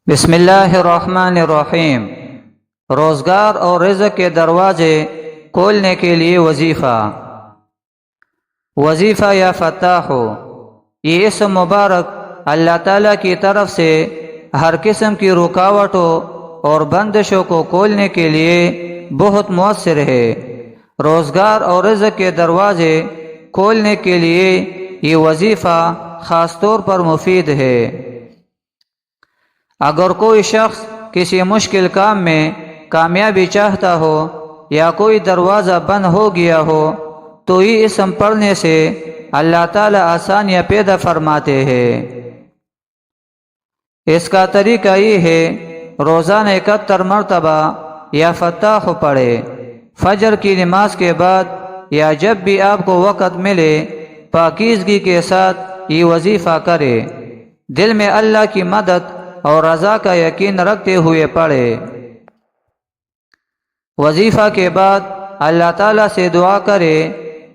بسم اللہ الرحمن الرحیم۔ روزگار اور رزق کے دروازے کھولنے کے لیے وظیفہ۔ وظیفہ یا فتاح ہو، یہ اسم مبارک اللہ تعالیٰ کی طرف سے ہر قسم کی رکاوٹوں اور بندشوں کو کھولنے کے لیے بہت مؤثر ہے۔ روزگار اور رزق کے دروازے کھولنے کے لیے یہ وظیفہ خاص طور پر مفید ہے۔ اگر کوئی شخص کسی مشکل کام میں کامیابی چاہتا ہو یا کوئی دروازہ بند ہو گیا ہو تو یہ اسم پڑھنے سے اللہ تعالیٰ آسانیاں پیدا فرماتے ہیں۔ اس کا طریقہ یہ ہے، روزانہ 71 مرتبہ یا فتاح پڑھے۔ فجر کی نماز کے بعد یا جب بھی آپ کو وقت ملے پاکیزگی کے ساتھ یہ وظیفہ کرے۔ دل میں اللہ کی مدد اور رضا کا یقین رکھتے ہوئے پڑھے۔ وظیفہ کے بعد اللہ تعالیٰ سے دعا کرے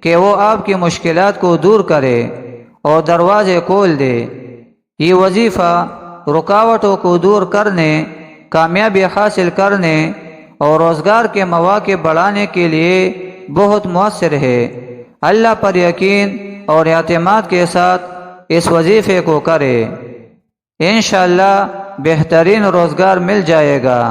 کہ وہ آپ کی مشکلات کو دور کرے اور دروازے کھول دے۔ یہ وظیفہ رکاوٹوں کو دور کرنے، کامیابی حاصل کرنے اور روزگار کے مواقع بڑھانے کے لیے بہت مؤثر ہے۔ اللہ پر یقین اور اعتماد کے ساتھ اس وظیفے کو کرے، انشاءاللہ بہترین روزگار مل جائے گا۔